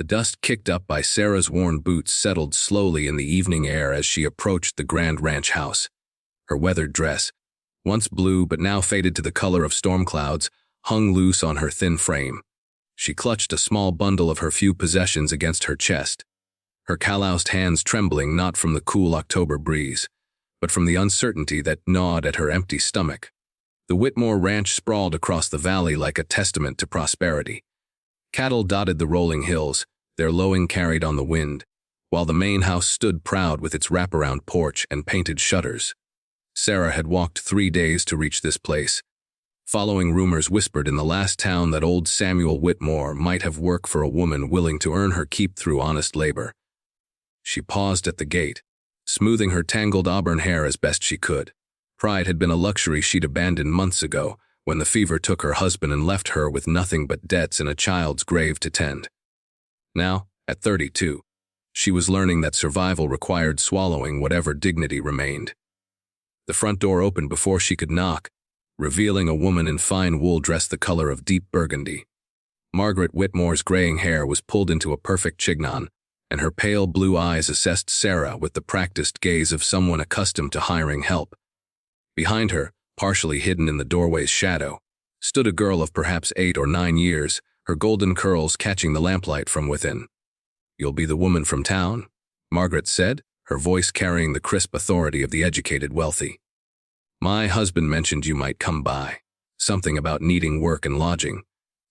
The dust kicked up by Sarah's worn boots settled slowly in the evening air as she approached the grand ranch house. Her weathered dress, once blue but now faded to the color of storm clouds, hung loose on her thin frame. She clutched a small bundle of her few possessions against her chest, her calloused hands trembling not from the cool October breeze, but from the uncertainty that gnawed at her empty stomach. The Whitmore Ranch sprawled across the valley like a testament to prosperity. Cattle dotted the rolling hills, their lowing carried on the wind, while the main house stood proud with its wraparound porch and painted shutters. Sarah had walked 3 days to reach this place, following rumors whispered in the last town that old Samuel Whitmore might have work for a woman willing to earn her keep through honest labor. She paused at the gate, smoothing her tangled auburn hair as best she could. Pride had been a luxury she'd abandoned months ago, when the fever took her husband and left her with nothing but debts and a child's grave to tend. Now, at 32, she was learning that survival required swallowing whatever dignity remained. The front door opened before she could knock, revealing a woman in fine wool dressed the color of deep burgundy. Margaret Whitmore's graying hair was pulled into a perfect chignon, and her pale blue eyes assessed Sarah with the practiced gaze of someone accustomed to hiring help. Behind her, partially hidden in the doorway's shadow, stood a girl of perhaps 8 or 9 years, her golden curls catching the lamplight from within. "You'll be the woman from town?" Margaret said, her voice carrying the crisp authority of the educated wealthy. "My husband mentioned you might come by. Something about needing work and lodging."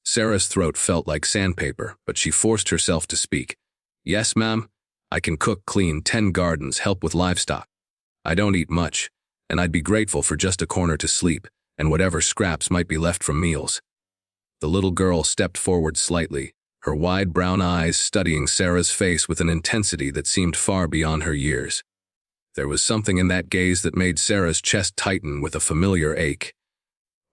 Sarah's throat felt like sandpaper, but she forced herself to speak. "Yes, ma'am. I can cook, clean 10 gardens, help with livestock. I don't eat much, and I'd be grateful for just a corner to sleep, and whatever scraps might be left from meals." The little girl stepped forward slightly, her wide brown eyes studying Sarah's face with an intensity that seemed far beyond her years. There was something in that gaze that made Sarah's chest tighten with a familiar ache,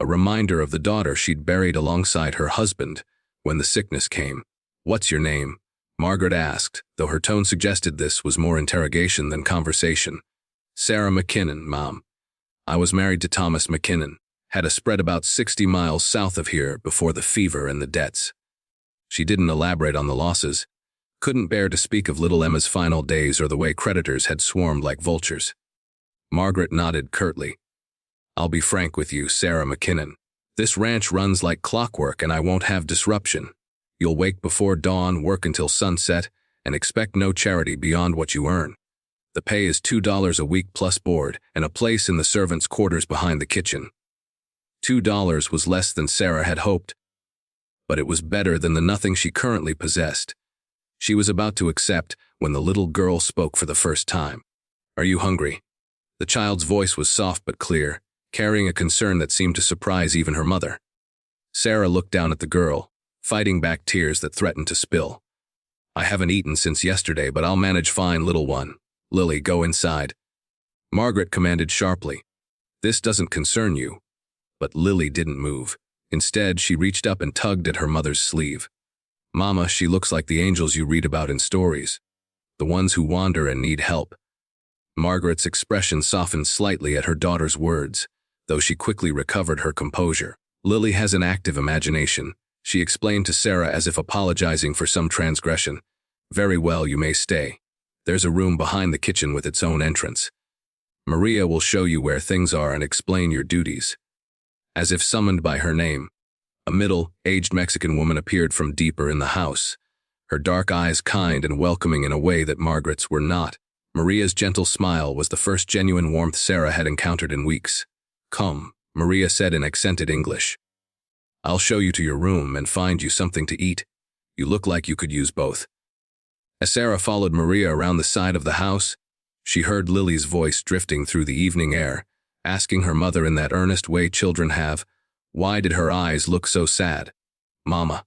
a reminder of the daughter she'd buried alongside her husband when the sickness came. "What's your name?" Margaret asked, though her tone suggested this was more interrogation than conversation. "Sarah McKinnon, Mom. I was married to Thomas McKinnon, had a spread about 60 miles south of here before the fever and the debts." She didn't elaborate on the losses, couldn't bear to speak of little Emma's final days or the way creditors had swarmed like vultures. Margaret nodded curtly. "I'll be frank with you, Sarah McKinnon. This ranch runs like clockwork and I won't have disruption. You'll wake before dawn, work until sunset, and expect no charity beyond what you earn. The pay is $2 a week plus board and a place in the servants' quarters behind the kitchen." $2 was less than Sarah had hoped, but it was better than the nothing she currently possessed. She was about to accept when the little girl spoke for the first time. "Are you hungry?" The child's voice was soft but clear, carrying a concern that seemed to surprise even her mother. Sarah looked down at the girl, fighting back tears that threatened to spill. "I haven't eaten since yesterday, but I'll manage fine, little one. Lily, go inside." Margaret commanded sharply. "This doesn't concern you." But Lily didn't move. Instead, she reached up and tugged at her mother's sleeve. "Mama, she looks like the angels you read about in stories. The ones who wander and need help." Margaret's expression softened slightly at her daughter's words, though she quickly recovered her composure. "Lily has an active imagination," she explained to Sarah as if apologizing for some transgression. "Very well, you may stay. There's a room behind the kitchen with its own entrance. Maria will show you where things are and explain your duties." As if summoned by her name, a middle-aged Mexican woman appeared from deeper in the house, her dark eyes kind and welcoming in a way that Margaret's were not. Maria's gentle smile was the first genuine warmth Sarah had encountered in weeks. "Come," Maria said in accented English. "I'll show you to your room and find you something to eat. You look like you could use both." As Sarah followed Maria around the side of the house, she heard Lily's voice drifting through the evening air, asking her mother in that earnest way children have, why did her eyes look so sad? "Mama."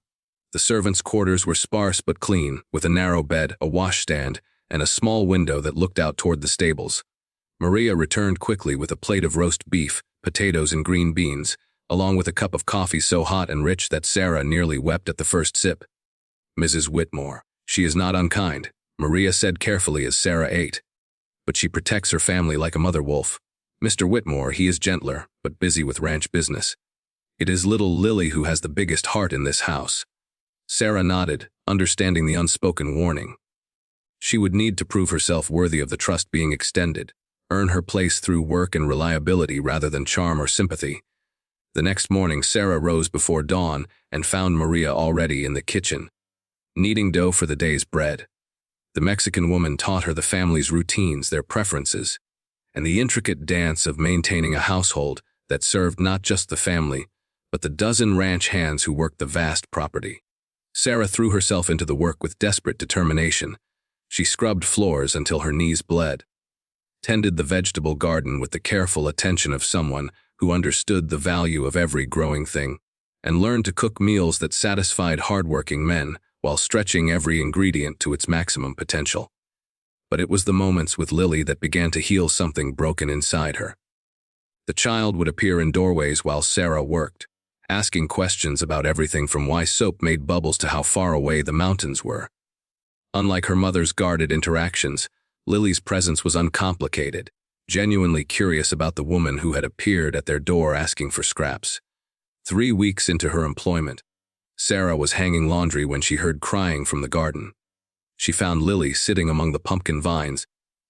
The servants' quarters were sparse but clean, with a narrow bed, a washstand, and a small window that looked out toward the stables. Maria returned quickly with a plate of roast beef, potatoes, and green beans, along with a cup of coffee so hot and rich that Sarah nearly wept at the first sip. "Mrs. Whitmore. She is not unkind," Maria said carefully as Sarah ate. "But she protects her family like a mother wolf. Mr. Whitmore, he is gentler, but busy with ranch business. It is little Lily who has the biggest heart in this house." Sarah nodded, understanding the unspoken warning. She would need to prove herself worthy of the trust being extended, earn her place through work and reliability rather than charm or sympathy. The next morning, Sarah rose before dawn and found Maria already in the kitchen, kneading dough for the day's bread. The Mexican woman taught her the family's routines, their preferences, and the intricate dance of maintaining a household that served not just the family, but the dozen ranch hands who worked the vast property. Sarah threw herself into the work with desperate determination. She scrubbed floors until her knees bled, tended the vegetable garden with the careful attention of someone who understood the value of every growing thing, and learned to cook meals that satisfied hardworking men while stretching every ingredient to its maximum potential. But it was the moments with Lily that began to heal something broken inside her. The child would appear in doorways while Sarah worked, asking questions about everything from why soap made bubbles to how far away the mountains were. Unlike her mother's guarded interactions, Lily's presence was uncomplicated, genuinely curious about the woman who had appeared at their door asking for scraps. 3 weeks into her employment, Sarah was hanging laundry when she heard crying from the garden. She found Lily sitting among the pumpkin vines,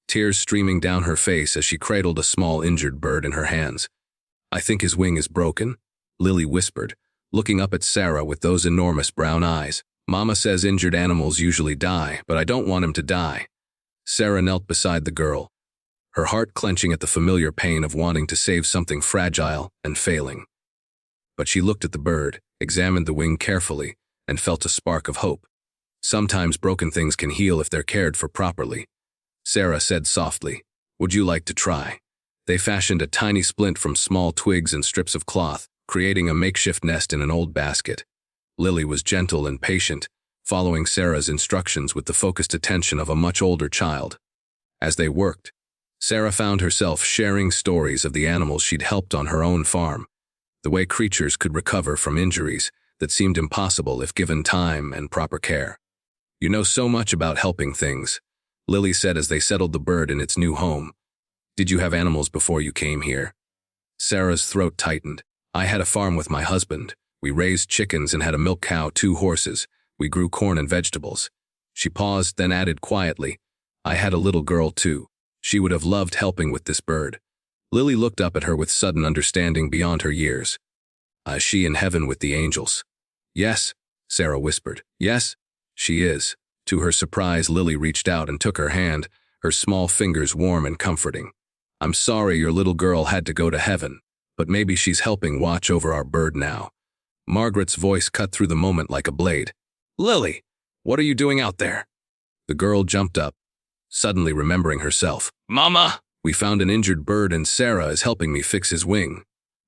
tears streaming down her face as she cradled a small injured bird in her hands. "I think his wing is broken," Lily whispered, looking up at Sarah with those enormous brown eyes. "Mama says injured animals usually die, but I don't want him to die." Sarah knelt beside the girl, her heart clenching at the familiar pain of wanting to save something fragile and failing. But she looked at the bird, examined the wing carefully, and felt a spark of hope. "Sometimes broken things can heal if they're cared for properly." Sarah said softly, "Would you like to try?" They fashioned a tiny splint from small twigs and strips of cloth, creating a makeshift nest in an old basket. Lily was gentle and patient, following Sarah's instructions with the focused attention of a much older child. As they worked, Sarah found herself sharing stories of the animals she'd helped on her own farm, the way creatures could recover from injuries that seemed impossible if given time and proper care. "You know so much about helping things," Lily said as they settled the bird in its new home. "Did you have animals before you came here?" Sarah's throat tightened. "I had a farm with my husband. We raised chickens and had a milk cow, 2 horses. We grew corn and vegetables." She paused, then added quietly, "I had a little girl too. She would have loved helping with this bird." Lily looked up at her with sudden understanding beyond her years. "Is she in heaven with the angels?" "Yes," Sarah whispered. "Yes, she is." To her surprise, Lily reached out and took her hand, her small fingers warm and comforting. "I'm sorry your little girl had to go to heaven, but maybe she's helping watch over our bird now." Margaret's voice cut through the moment like a blade. "Lily, what are you doing out there?" The girl jumped up, suddenly remembering herself. "Mama, we found an injured bird and Sarah is helping me fix his wing."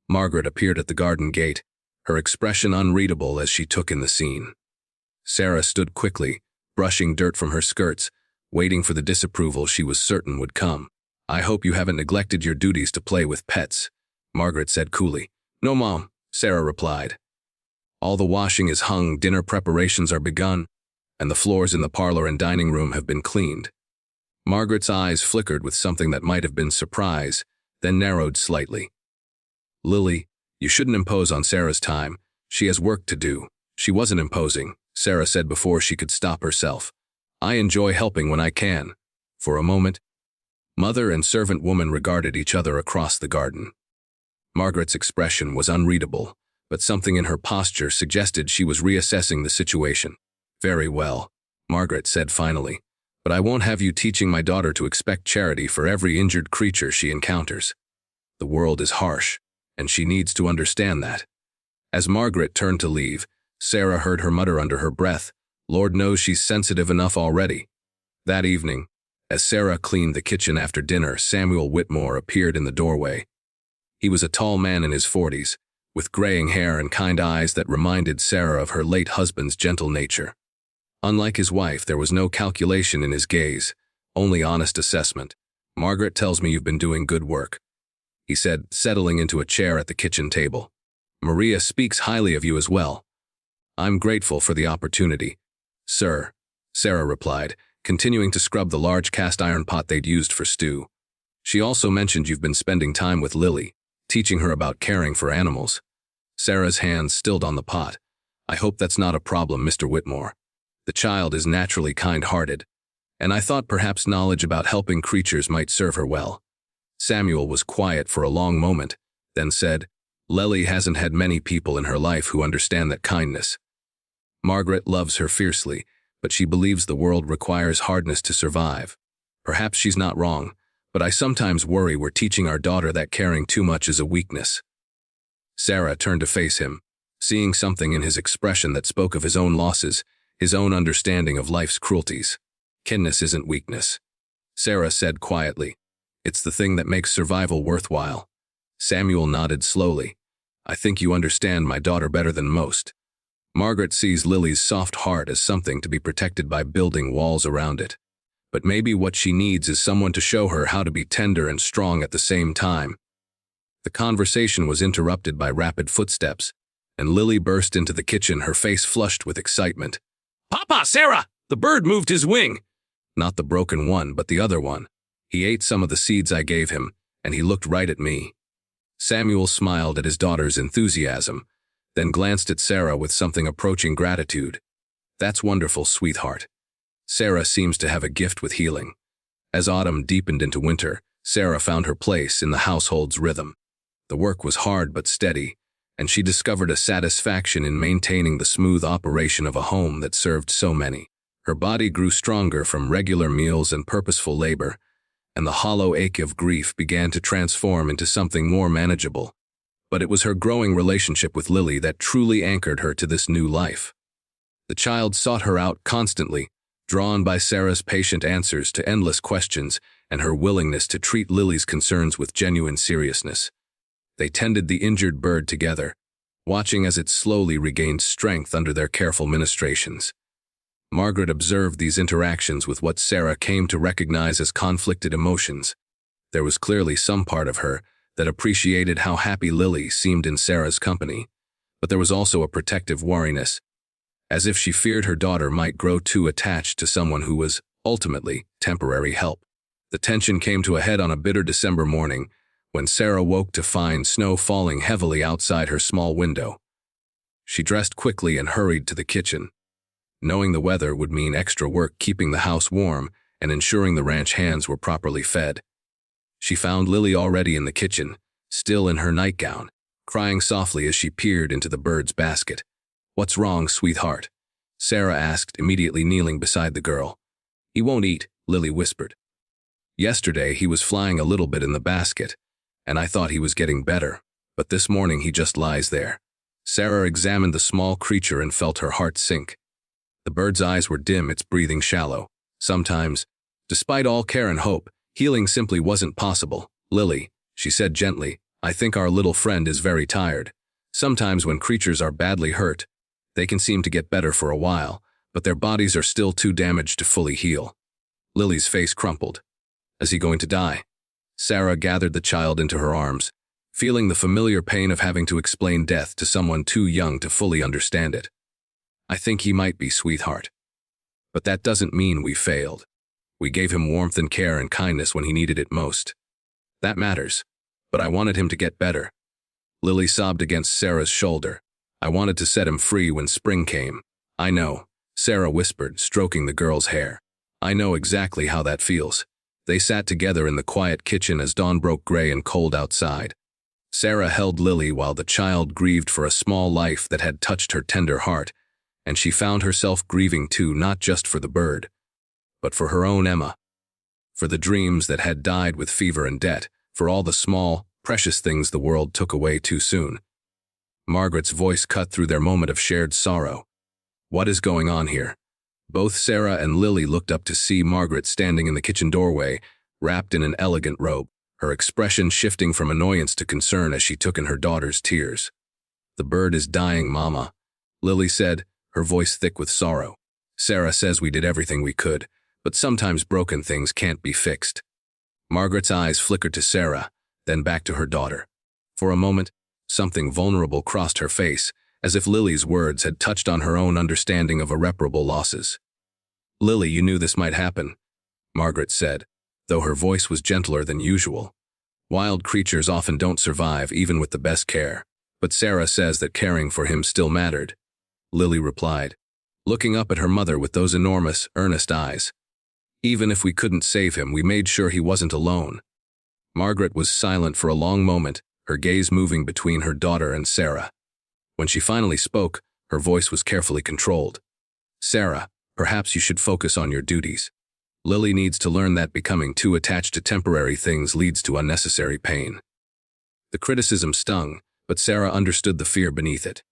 Margaret appeared at the garden gate, her expression unreadable as she took in the scene. Sarah stood quickly, brushing dirt from her skirts, waiting for the disapproval she was certain would come. "I hope you haven't neglected your duties to play with pets," Margaret said coolly. "No, Mom," Sarah replied. "All the washing is hung, dinner preparations are begun, and the floors in the parlor and dining room have been cleaned." Margaret's eyes flickered with something that might have been surprise, then narrowed slightly. "Lily, you shouldn't impose on Sarah's time. She has work to do." "She wasn't imposing," Sarah said before she could stop herself. "I enjoy helping when I can." For a moment, mother and servant woman regarded each other across the garden. Margaret's expression was unreadable, but something in her posture suggested she was reassessing the situation. "Very well," Margaret said finally, "but I won't have you teaching my daughter to expect charity for every injured creature she encounters. The world is harsh, and she needs to understand that." As Margaret turned to leave, Sarah heard her mutter under her breath, "Lord knows she's sensitive enough already." That evening, as Sarah cleaned the kitchen after dinner, Samuel Whitmore appeared in the doorway. He was a tall man in his 40s, with graying hair and kind eyes that reminded Sarah of her late husband's gentle nature. Unlike his wife, there was no calculation in his gaze, only honest assessment. "Margaret tells me you've been doing good work," he said, settling into a chair at the kitchen table. "Maria speaks highly of you as well." "I'm grateful for the opportunity, sir," Sarah replied, continuing to scrub the large cast iron pot they'd used for stew. "She also mentioned you've been spending time with Lily, teaching her about caring for animals." Sarah's hands stilled on the pot. "I hope that's not a problem, Mr. Whitmore." The child is naturally kind-hearted, and I thought perhaps knowledge about helping creatures might serve her well. Samuel was quiet for a long moment, then said, Lily hasn't had many people in her life who understand that kindness. Margaret loves her fiercely, but she believes the world requires hardness to survive. Perhaps she's not wrong, but I sometimes worry we're teaching our daughter that caring too much is a weakness. Sarah turned to face him, seeing something in his expression that spoke of his own losses, his own understanding of life's cruelties. Kindness isn't weakness. Sarah said quietly, it's the thing that makes survival worthwhile. Samuel nodded slowly. I think you understand my daughter better than most. Margaret sees Lily's soft heart as something to be protected by building walls around it. But maybe what she needs is someone to show her how to be tender and strong at the same time. The conversation was interrupted by rapid footsteps, and Lily burst into the kitchen, her face flushed with excitement. Papa, Sarah! The bird moved his wing! Not the broken one, but the other one. He ate some of the seeds I gave him, and he looked right at me. Samuel smiled at his daughter's enthusiasm, then glanced at Sarah with something approaching gratitude. That's wonderful, sweetheart. Sarah seems to have a gift with healing. As autumn deepened into winter, Sarah found her place in the household's rhythm. The work was hard but steady, and she discovered a satisfaction in maintaining the smooth operation of a home that served so many. Her body grew stronger from regular meals and purposeful labor, and the hollow ache of grief began to transform into something more manageable. But it was her growing relationship with Lily that truly anchored her to this new life. The child sought her out constantly, drawn by Sarah's patient answers to endless questions and her willingness to treat Lily's concerns with genuine seriousness. They tended the injured bird together, watching as it slowly regained strength under their careful ministrations. Margaret observed these interactions with what Sarah came to recognize as conflicted emotions. There was clearly some part of her that appreciated how happy Lily seemed in Sarah's company, but there was also a protective wariness, as if she feared her daughter might grow too attached to someone who was, ultimately, temporary help. The tension came to a head on a bitter December morning, when Sarah woke to find snow falling heavily outside her small window. She dressed quickly and hurried to the kitchen. Knowing the weather would mean extra work keeping the house warm and ensuring the ranch hands were properly fed. She found Lily already in the kitchen, still in her nightgown, crying softly as she peered into the bird's basket. What's wrong, sweetheart? Sarah asked, immediately kneeling beside the girl. He won't eat, Lily whispered. Yesterday he was flying a little bit in the basket, and I thought he was getting better, but this morning he just lies there. Sarah examined the small creature and felt her heart sink. The bird's eyes were dim, its breathing shallow. Sometimes, despite all care and hope, healing simply wasn't possible. Lily, she said gently, I think our little friend is very tired. Sometimes when creatures are badly hurt, they can seem to get better for a while, but their bodies are still too damaged to fully heal. Lily's face crumpled. Is he going to die? Sarah gathered the child into her arms, feeling the familiar pain of having to explain death to someone too young to fully understand it. I think he might be, sweetheart. But that doesn't mean we failed. We gave him warmth and care and kindness when he needed it most. That matters, but I wanted him to get better. Lily sobbed against Sarah's shoulder. I wanted to set him free when spring came. I know, Sarah whispered, stroking the girl's hair. I know exactly how that feels. They sat together in the quiet kitchen as dawn broke gray and cold outside. Sarah held Lily while the child grieved for a small life that had touched her tender heart, and she found herself grieving too, not just for the bird, but for her own Emma, for the dreams that had died with fever and debt, for all the small, precious things the world took away too soon. Margaret's voice cut through their moment of shared sorrow. What is going on here? Both Sarah and Lily looked up to see Margaret standing in the kitchen doorway, wrapped in an elegant robe, her expression shifting from annoyance to concern as she took in her daughter's tears. The bird is dying, Mama, Lily said, her voice thick with sorrow. Sarah says we did everything we could, but sometimes broken things can't be fixed. Margaret's eyes flickered to Sarah, then back to her daughter. For a moment, something vulnerable crossed her face, as if Lily's words had touched on her own understanding of irreparable losses. Lily, you knew this might happen, Margaret said, though her voice was gentler than usual. Wild creatures often don't survive even with the best care, but Sarah says that caring for him still mattered. Lily replied, looking up at her mother with those enormous, earnest eyes. Even if we couldn't save him, we made sure he wasn't alone. Margaret was silent for a long moment, her gaze moving between her daughter and Sarah. When she finally spoke, her voice was carefully controlled. "Sarah, perhaps you should focus on your duties. Lily needs to learn that becoming too attached to temporary things leads to unnecessary pain." The criticism stung, but Sarah understood the fear beneath it.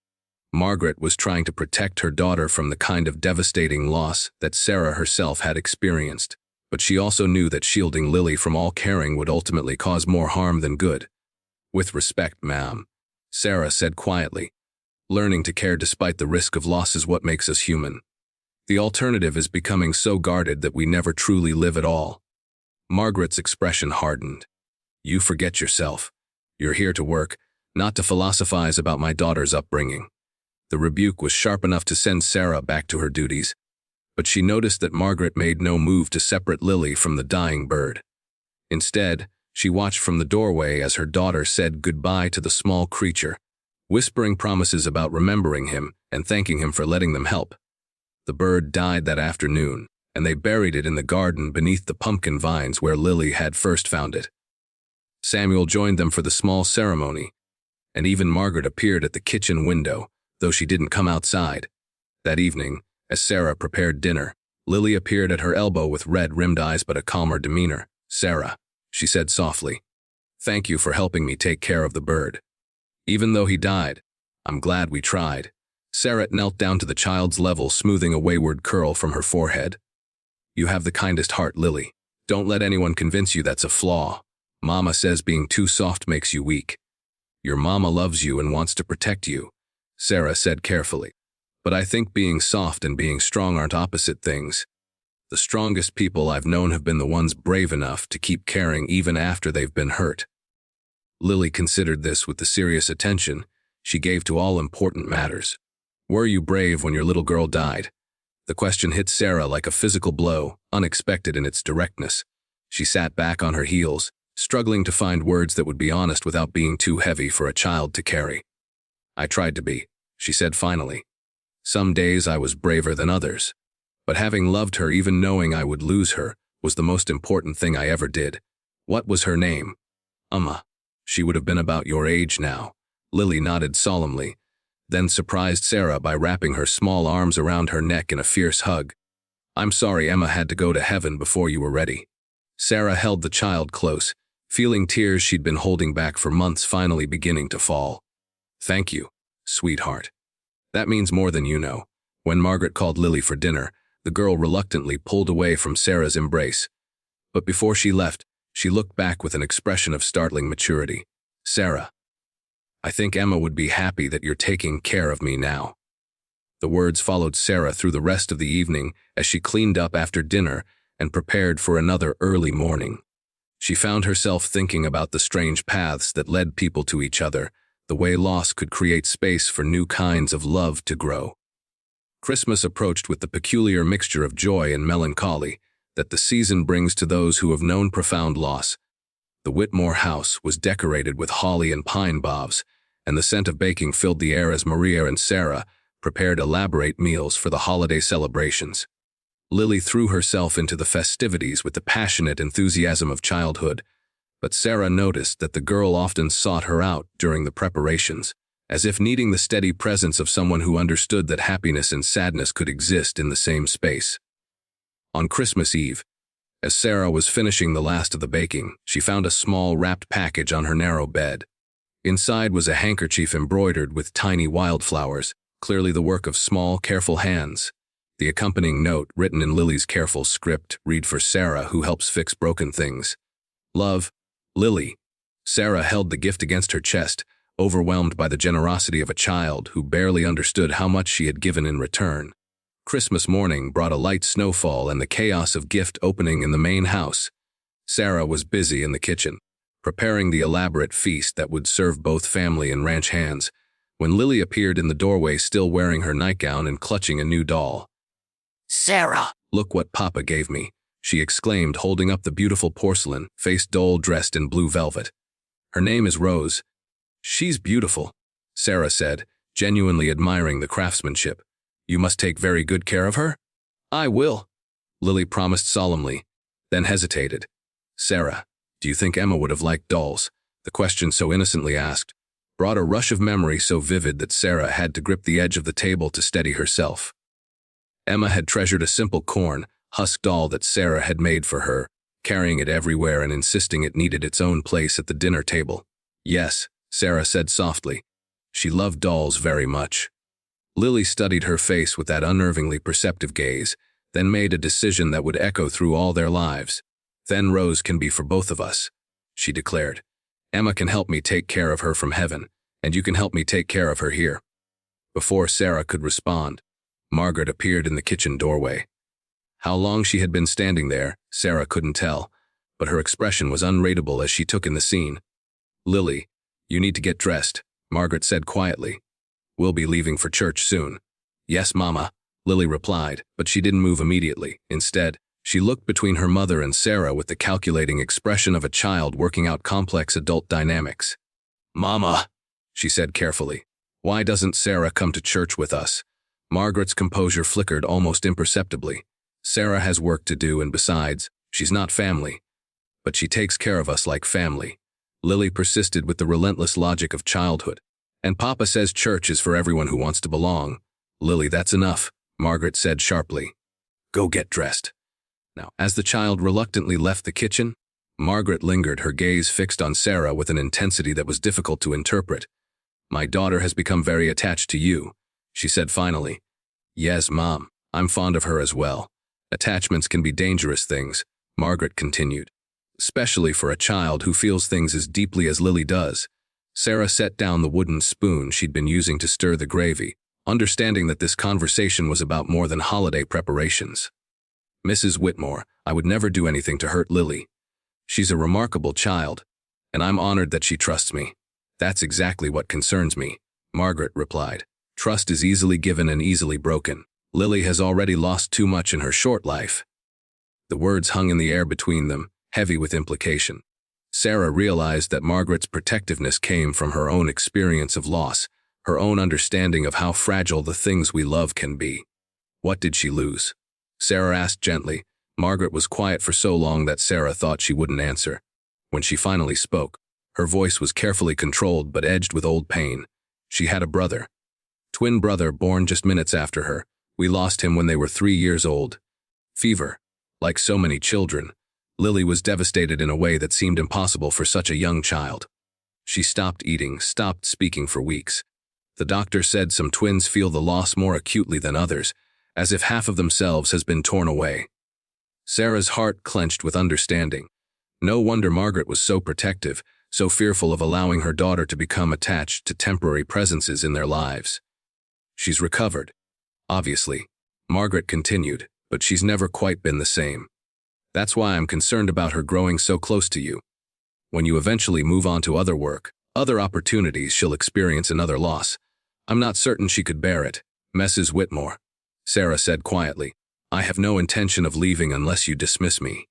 Margaret was trying to protect her daughter from the kind of devastating loss that Sarah herself had experienced, but she also knew that shielding Lily from all caring would ultimately cause more harm than good. "With respect, ma'am," Sarah said quietly. "Learning to care despite the risk of loss is what makes us human. The alternative is becoming so guarded that we never truly live at all." Margaret's expression hardened. "You forget yourself. You're here to work, not to philosophize about my daughter's upbringing." The rebuke was sharp enough to send Sarah back to her duties, but she noticed that Margaret made no move to separate Lily from the dying bird. Instead, she watched from the doorway as her daughter said goodbye to the small creature, whispering promises about remembering him and thanking him for letting them help. The bird died that afternoon, and they buried it in the garden beneath the pumpkin vines where Lily had first found it. Samuel joined them for the small ceremony, and even Margaret appeared at the kitchen window, though she didn't come outside. That evening, as Sarah prepared dinner, Lily appeared at her elbow with red-rimmed eyes but a calmer demeanor. "Sarah," she said softly, "thank you for helping me take care of the bird. Even though he died, I'm glad we tried." Sarah knelt down to the child's level, smoothing a wayward curl from her forehead. "You have the kindest heart, Lily. Don't let anyone convince you that's a flaw. Mama says being too soft makes you weak. Your mama loves you and wants to protect you," Sarah said carefully. "But I think being soft and being strong aren't opposite things. The strongest people I've known have been the ones brave enough to keep caring even after they've been hurt." Lily considered this with the serious attention she gave to all important matters. "Were you brave when your little girl died?" The question hit Sarah like a physical blow, unexpected in its directness. She sat back on her heels, struggling to find words that would be honest without being too heavy for a child to carry. "I tried to be," she said finally. "Some days I was braver than others. But having loved her, even knowing I would lose her, was the most important thing I ever did." "What was her name?" She would have been about your age now." Lily nodded solemnly, then surprised Sarah by wrapping her small arms around her neck in a fierce hug. "I'm sorry Emma had to go to heaven before you were ready." Sarah held the child close, feeling tears she'd been holding back for months finally beginning to fall. "Thank you, sweetheart. That means more than you know." When Margaret called Lily for dinner, the girl reluctantly pulled away from Sarah's embrace. But before she left, she looked back with an expression of startling maturity. "Sarah, I think Emma would be happy that you're taking care of me now." The words followed Sarah through the rest of the evening as she cleaned up after dinner and prepared for another early morning. She found herself thinking about the strange paths that led people to each other, the way loss could create space for new kinds of love to grow. Christmas approached with the peculiar mixture of joy and melancholy that the season brings to those who have known profound loss. The Whitmore house was decorated with holly and pine boughs, and the scent of baking filled the air as Maria and Sarah prepared elaborate meals for the holiday celebrations. Lily threw herself into the festivities with the passionate enthusiasm of childhood, but Sarah noticed that the girl often sought her out during the preparations, as if needing the steady presence of someone who understood that happiness and sadness could exist in the same space. On Christmas Eve, as Sarah was finishing the last of the baking, she found a small wrapped package on her narrow bed. Inside was a handkerchief embroidered with tiny wildflowers, clearly the work of small, careful hands. The accompanying note, written in Lily's careful script, read, "For Sarah, who helps fix broken things. Love, Lily." Sarah held the gift against her chest, overwhelmed by the generosity of a child who barely understood how much she had given in return. Christmas morning brought a light snowfall and the chaos of gift opening in the main house. Sarah was busy in the kitchen, preparing the elaborate feast that would serve both family and ranch hands, when Lily appeared in the doorway still wearing her nightgown and clutching a new doll. "Sarah, "Look what Papa gave me," she exclaimed, holding up the beautiful porcelain-faced doll dressed in blue velvet. "Her name is Rose." "She's beautiful," Sarah said, genuinely admiring the craftsmanship. You must take very good care of her? I will, Lily promised solemnly, then hesitated. Sarah, do you think Emma would have liked dolls? The question so innocently asked brought a rush of memory so vivid that Sarah had to grip the edge of the table to steady herself. Emma had treasured a simple corn husk doll that Sarah had made for her, carrying it everywhere and insisting it needed its own place at the dinner table. Yes, Sarah said softly. She loved dolls very much. Lily studied her face with that unnervingly perceptive gaze, then made a decision that would echo through all their lives. Then Rose can be for both of us, she declared. Emma can help me take care of her from heaven, and you can help me take care of her here. Before Sarah could respond, Margaret appeared in the kitchen doorway. How long she had been standing there, Sarah couldn't tell, but her expression was unreadable as she took in the scene. Lily, you need to get dressed, Margaret said quietly. We'll be leaving for church soon. Yes, Mama, Lily replied, but she didn't move immediately. Instead, she looked between her mother and Sarah with the calculating expression of a child working out complex adult dynamics. Mama, she said carefully, why doesn't Sarah come to church with us? Margaret's composure flickered almost imperceptibly. Sarah has work to do, and besides, she's not family. But she takes care of us like family. Lily persisted with the relentless logic of childhood. And Papa says church is for everyone who wants to belong. Lily, that's enough, Margaret said sharply. Go get dressed. Now, as the child reluctantly left the kitchen, Margaret lingered, her gaze fixed on Sarah with an intensity that was difficult to interpret. My daughter has become very attached to you, she said finally. Yes, Mom, I'm fond of her as well. Attachments can be dangerous things, Margaret continued, especially for a child who feels things as deeply as Lily does. Sarah set down the wooden spoon she'd been using to stir the gravy, understanding that this conversation was about more than holiday preparations. Mrs. Whitmore, I would never do anything to hurt Lily. She's a remarkable child, and I'm honored that she trusts me. That's exactly what concerns me, Margaret replied. Trust is easily given and easily broken. Lily has already lost too much in her short life. The words hung in the air between them, heavy with implication. Sarah realized that Margaret's protectiveness came from her own experience of loss, her own understanding of how fragile the things we love can be. What did she lose? Sarah asked gently. Margaret was quiet for so long that Sarah thought she wouldn't answer. When she finally spoke, her voice was carefully controlled but edged with old pain. She had a brother. Twin brother born just minutes after her. We lost him when they were 3 years old. Fever. Like so many children, Lily was devastated in a way that seemed impossible for such a young child. She stopped eating, stopped speaking for weeks. The doctor said some twins feel the loss more acutely than others, as if half of themselves has been torn away. Sarah's heart clenched with understanding. No wonder Margaret was so protective, so fearful of allowing her daughter to become attached to temporary presences in their lives. She's recovered. Obviously, Margaret continued, but she's never quite been the same. That's why I'm concerned about her growing so close to you. When you eventually move on to other work, other opportunities, she'll experience another loss. I'm not certain she could bear it, Mrs. Whitmore, Sarah said quietly. I have no intention of leaving unless you dismiss me.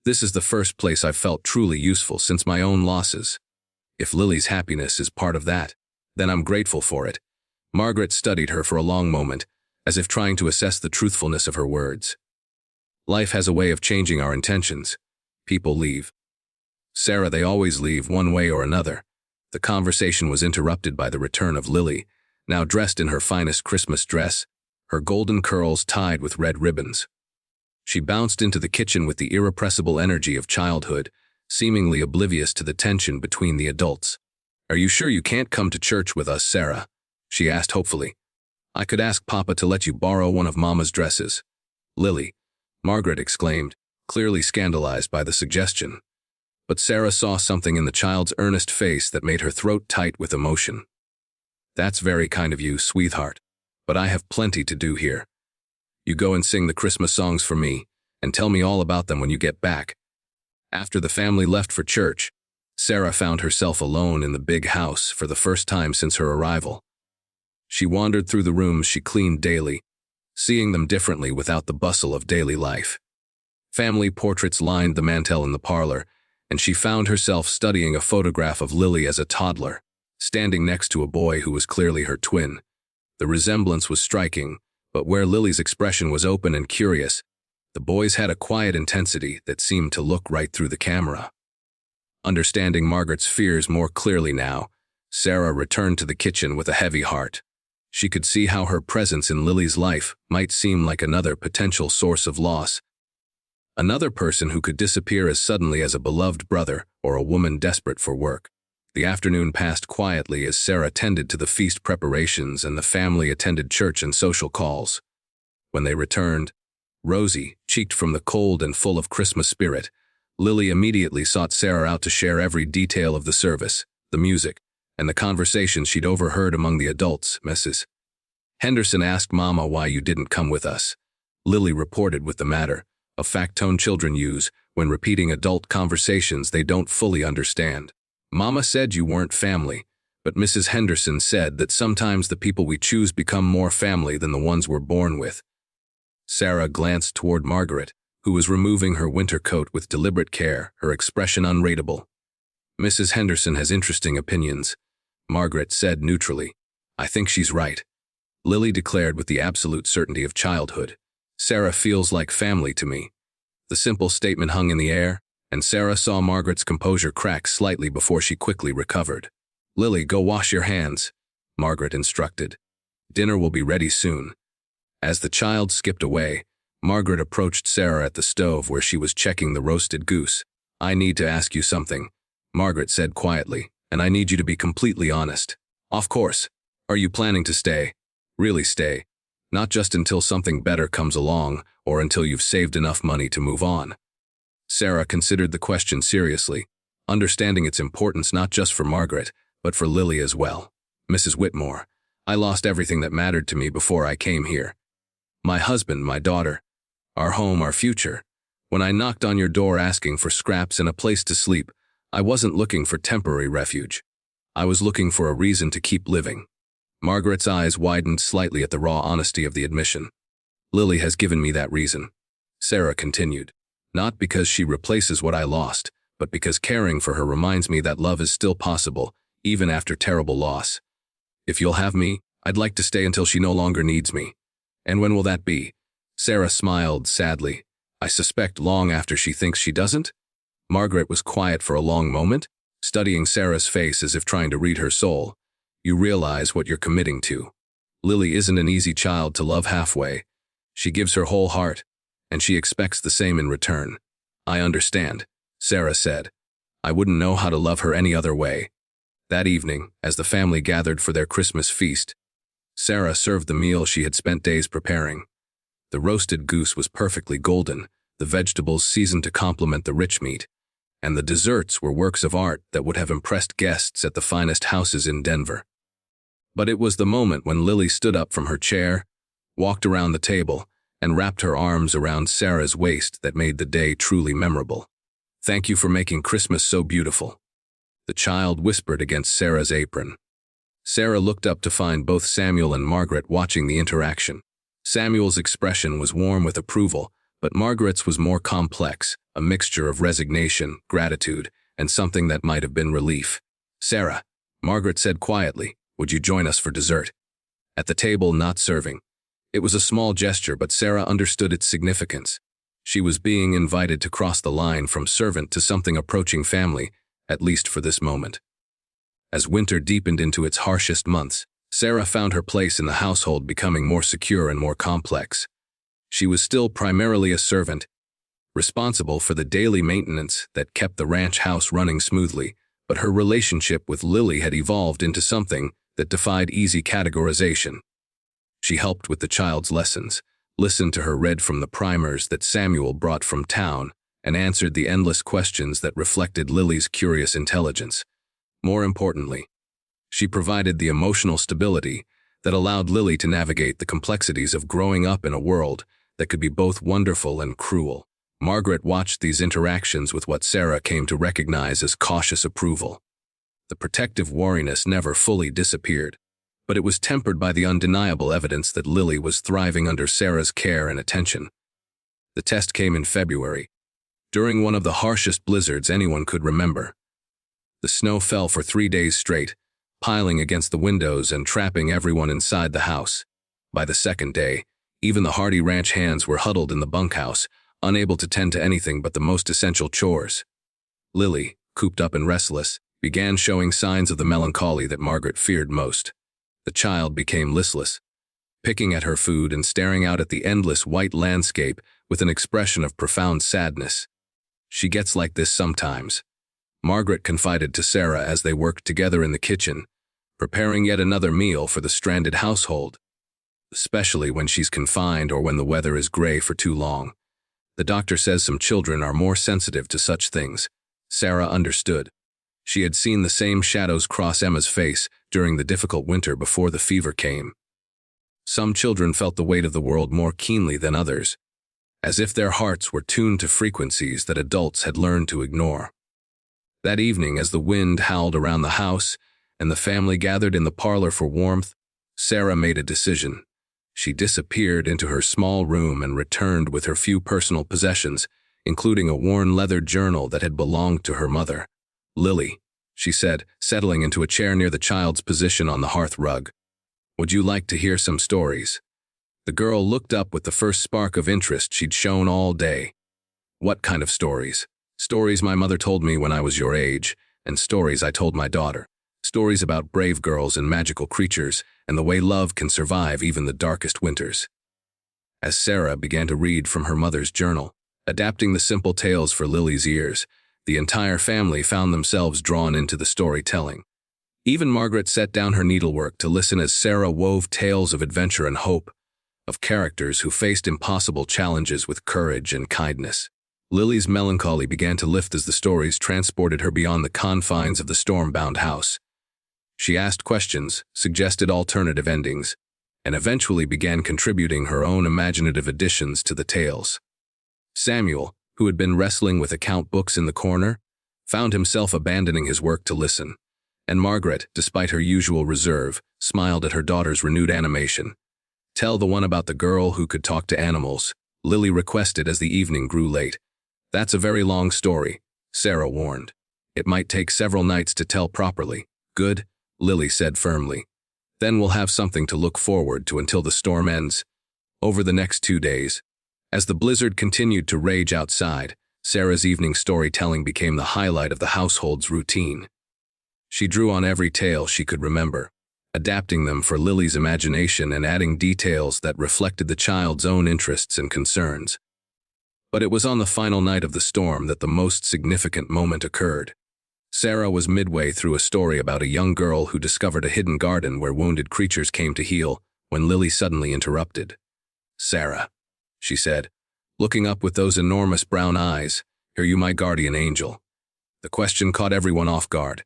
This is the first place I've felt truly useful since my own losses. If Lily's happiness is part of that, then I'm grateful for it. Margaret studied her for a long moment, as if trying to assess the truthfulness of her words. Life has a way of changing our intentions. People leave. Sarah, they always leave one way or another. The conversation was interrupted by the return of Lily, now dressed in her finest Christmas dress, her golden curls tied with red ribbons. She bounced into the kitchen with the irrepressible energy of childhood, seemingly oblivious to the tension between the adults. Are you sure you can't come to church with us, Sarah? She asked hopefully. I could ask Papa to let you borrow one of Mama's dresses. Lily, Margaret exclaimed, clearly scandalized by the suggestion. But Sarah saw something in the child's earnest face that made her throat tight with emotion. That's very kind of you, sweetheart, but I have plenty to do here. You go and sing the Christmas songs for me, and tell me all about them when you get back. After the family left for church, Sarah found herself alone in the big house for the first time since her arrival. She wandered through the rooms she cleaned daily, seeing them differently without the bustle of daily life. Family portraits lined the mantel in the parlor, and she found herself studying a photograph of Lily as a toddler, standing next to a boy who was clearly her twin. The resemblance was striking, But where Lily's expression was open and curious, the boys had a quiet intensity that seemed to look right through the camera. Understanding Margaret's fears more clearly now, Sarah returned to the kitchen with a heavy heart. She could see how her presence in Lily's life might seem like another potential source of loss. Another person who could disappear as suddenly as a beloved brother or a woman desperate for work. The afternoon passed quietly as Sarah tended to the feast preparations and the family attended church and social calls. When they returned, rosy, cheeked from the cold and full of Christmas spirit, Lily immediately sought Sarah out to share every detail of the service, the music, and the conversations she'd overheard among the adults. Mrs. Henderson asked Mama why you didn't come with us. Lily reported with the matter, a fact tone children use when repeating adult conversations they don't fully understand. Mama said you weren't family, but Mrs. Henderson said that sometimes the people we choose become more family than the ones we're born with. Sarah glanced toward Margaret, who was removing her winter coat with deliberate care, her expression unreadable. Mrs. Henderson has interesting opinions, Margaret said neutrally. I think she's right. Lily declared with the absolute certainty of childhood. Sarah feels like family to me. The simple statement hung in the air, and Sarah saw Margaret's composure crack slightly before she quickly recovered. Lily, go wash your hands, Margaret instructed. Dinner will be ready soon. As the child skipped away, Margaret approached Sarah at the stove where she was checking the roasted goose. I need to ask you something, Margaret said quietly, and I need you to be completely honest. Of course. Are you planning to stay? Really stay? Not just until something better comes along or until you've saved enough money to move on. Sarah considered the question seriously, understanding its importance not just for Margaret, but for Lily as well. Mrs. Whitmore, I lost everything that mattered to me before I came here. My husband, my daughter, our home, our future. When I knocked on your door asking for scraps and a place to sleep, I wasn't looking for temporary refuge. I was looking for a reason to keep living. Margaret's eyes widened slightly at the raw honesty of the admission. Lily has given me that reason, Sarah continued. Not because she replaces what I lost, but because caring for her reminds me that love is still possible, even after terrible loss. If you'll have me, I'd like to stay until she no longer needs me. And when will that be? Sarah smiled sadly. I suspect long after she thinks she doesn't? Margaret was quiet for a long moment, studying Sarah's face as if trying to read her soul. You realize what you're committing to. Lily isn't an easy child to love halfway. She gives her whole heart, and she expects the same in return. I understand, Sarah said. I wouldn't know how to love her any other way. That evening, as the family gathered for their Christmas feast, Sarah served the meal she had spent days preparing. The roasted goose was perfectly golden, the vegetables seasoned to complement the rich meat, and the desserts were works of art that would have impressed guests at the finest houses in Denver. But it was the moment when Lily stood up from her chair, walked around the table, and wrapped her arms around Sarah's waist that made the day truly memorable. Thank you for making Christmas so beautiful, the child whispered against Sarah's apron. Sarah looked up to find both Samuel and Margaret watching the interaction. Samuel's expression was warm with approval, but Margaret's was more complex, a mixture of resignation, gratitude, and something that might have been relief. Sarah, Margaret said quietly, would you join us for dessert? At the table, not serving. It was a small gesture, but Sarah understood its significance. She was being invited to cross the line from servant to something approaching family, at least for this moment. As winter deepened into its harshest months, Sarah found her place in the household becoming more secure and more complex. She was still primarily a servant, responsible for the daily maintenance that kept the ranch house running smoothly, but her relationship with Lily had evolved into something that defied easy categorization. She helped with the child's lessons, listened to her read from the primers that Samuel brought from town, and answered the endless questions that reflected Lily's curious intelligence. More importantly, she provided the emotional stability that allowed Lily to navigate the complexities of growing up in a world that could be both wonderful and cruel. Margaret watched these interactions with what Sarah came to recognize as cautious approval. The protective wariness never fully disappeared, but it was tempered by the undeniable evidence that Lily was thriving under Sarah's care and attention. The test came in February, during one of the harshest blizzards anyone could remember. The snow fell for 3 days straight, piling against the windows and trapping everyone inside the house. By the second day, Even the hardy ranch hands were huddled in the bunkhouse, unable to tend to anything but the most essential chores. Lily, cooped up and restless, began showing signs of the melancholy that Margaret feared most. The child became listless, picking at her food and staring out at the endless white landscape with an expression of profound sadness. "She gets like this sometimes," Margaret confided to Sarah as they worked together in the kitchen, preparing yet another meal for the stranded household. "Especially when she's confined or when the weather is gray for too long. The doctor says some children are more sensitive to such things." Sarah understood. She had seen the same shadows cross Emma's face during the difficult winter before the fever came. Some children felt the weight of the world more keenly than others, as if their hearts were tuned to frequencies that adults had learned to ignore. That evening, as the wind howled around the house and the family gathered in the parlor for warmth, Sarah made a decision. She disappeared into her small room and returned with her few personal possessions, including a worn leather journal that had belonged to her mother. "Lily," she said, settling into a chair near the child's position on the hearth rug, "would you like to hear some stories?" The girl looked up with the first spark of interest she'd shown all day. "What kind of stories?" "Stories my mother told me when I was your age, and stories I told my daughter. Stories about brave girls and magical creatures, and the way love can survive even the darkest winters." As Sarah began to read from her mother's journal, adapting the simple tales for Lily's ears, the entire family found themselves drawn into the storytelling. Even Margaret set down her needlework to listen as Sarah wove tales of adventure and hope, of characters who faced impossible challenges with courage and kindness. Lily's melancholy began to lift as the stories transported her beyond the confines of the storm-bound house. She asked questions, suggested alternative endings, and eventually began contributing her own imaginative additions to the tales. Samuel, who had been wrestling with account books in the corner, found himself abandoning his work to listen, and Margaret, despite her usual reserve, smiled at her daughter's renewed animation. "Tell the one about the girl who could talk to animals," Lily requested as the evening grew late. "That's a very long story," Sarah warned. "It might take several nights to tell properly." "Good," Lily said firmly. "Then we'll have something to look forward to until the storm ends." Over the next 2 days, as the blizzard continued to rage outside, Sarah's evening storytelling became the highlight of the household's routine. She drew on every tale she could remember, adapting them for Lily's imagination and adding details that reflected the child's own interests and concerns. But it was on the final night of the storm that the most significant moment occurred. Sarah was midway through a story about a young girl who discovered a hidden garden where wounded creatures came to heal, when Lily suddenly interrupted. "Sarah," she said, looking up with those enormous brown eyes, "are you my guardian angel?" The question caught everyone off guard.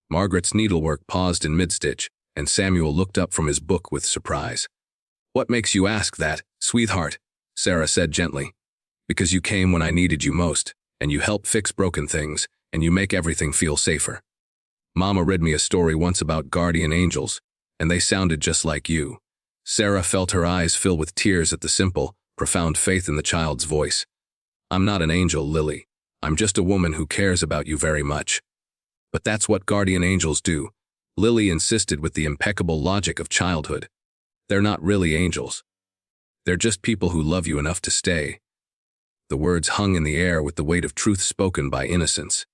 Margaret's needlework paused in mid-stitch, and Samuel looked up from his book with surprise. "What makes you ask that, sweetheart?" Sarah said gently. "Because you came when I needed you most, and you help fix broken things, and you make everything feel safer. Mama read me a story once about guardian angels, and they sounded just like you." Sarah felt her eyes fill with tears at the simple, profound faith in the child's voice. "I'm not an angel, Lily. I'm just a woman who cares about you very much." "But that's what guardian angels do," Lily insisted with the impeccable logic of childhood. "They're not really angels. They're just people who love you enough to stay." The words hung in the air with the weight of truth spoken by innocence.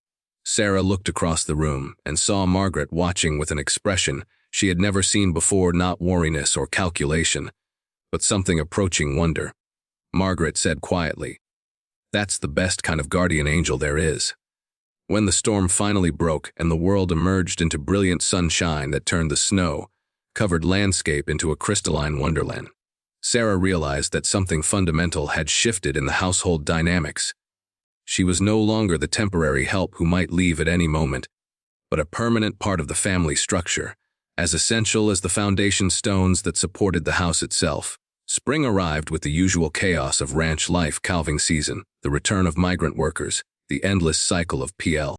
Sarah looked across the room and saw Margaret watching with an expression she had never seen before, not wariness or calculation, but something approaching wonder. Margaret said quietly, "That's the best kind of guardian angel there is." When the storm finally broke and the world emerged into brilliant sunshine that turned the snow-covered landscape into a crystalline wonderland, Sarah realized that something fundamental had shifted in the household dynamics. She was no longer the temporary help who might leave at any moment, but a permanent part of the family structure, as essential as the foundation stones that supported the house itself. Spring arrived with the usual chaos of ranch life: calving season, the return of migrant workers, the endless cycle of PL.